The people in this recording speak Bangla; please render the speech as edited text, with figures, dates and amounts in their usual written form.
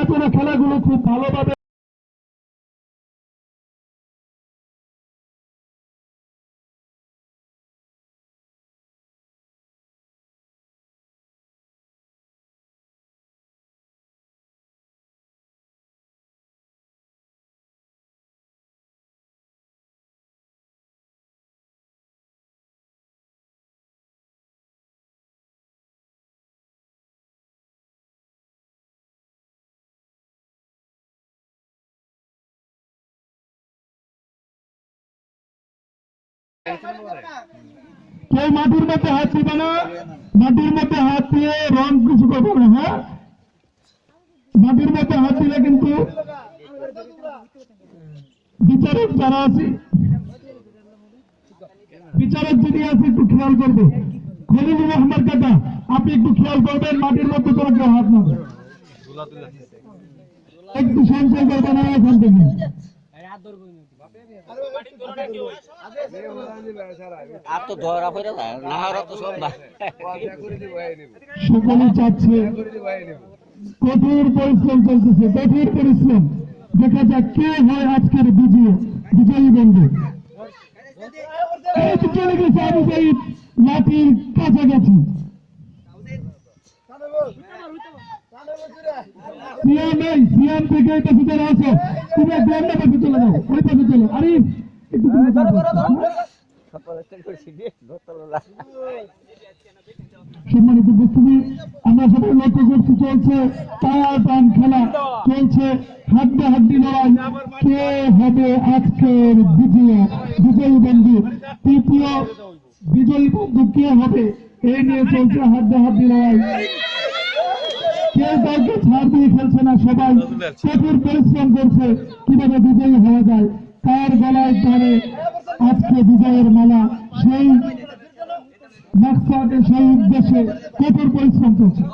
তারা যেন খেলাগুলো খুব ভালোভাবে কেউ মাটির মধ্যে হাত দিবে না, মাটির মধ্যে হাত দিয়ে রং কিছু করবো না। হ্যাঁ, মাটির মধ্যে হাত দিলে কিন্তু বিচারক যারা আছে, বিচারক যিনি আছে একটু খেয়াল করবে। খলিলুর রহমান কাকা, আপনি একটু খেয়াল করবেন মাটির মধ্যে কোনো কেউ হাত না দেয়। একটু সঞ্চয় করবে না এখান থেকে। সকলে চাচ্ছে, কঠোর পরিশ্রম চলতেছে, কঠোর পরিশ্রম। দেখা যাক কে হয় আজকের বিজয়ী বন্ধু। চলে গেছে আবু সাইদ লাঠির কাছাকাছি। সিয়াম থেকে ওই পাশে চলে আসো, তুমি এক অন্য পাশে চলে যাও, ওই পাশে চলো। আরে একটু সম্মানিত উপস্থিতি, আমরা সবাই লক্ষ্য করছি চলছে টান খেলা, চলছে হাড্ডাহাড্ডি লড়াই। কে হবে আজকের বিজয়ী বন্ধু? তৃতীয় বিজয়ী বন্ধু কে হবে, এই নিয়ে চলছে হাড্ডাহাড্ডি লড়াই। কেউ কাউকে ছাড় দিয়ে খেলছে না, সবাই কঠোর পরিশ্রম করছে কিভাবে বিজয়ী হওয়া যায়, কার গলায় ধরে আজকে বিজয়ের মালা। সেই মাকসাদে, সেই উদ্দেশ্যে কঠোর পরিশ্রম করছে।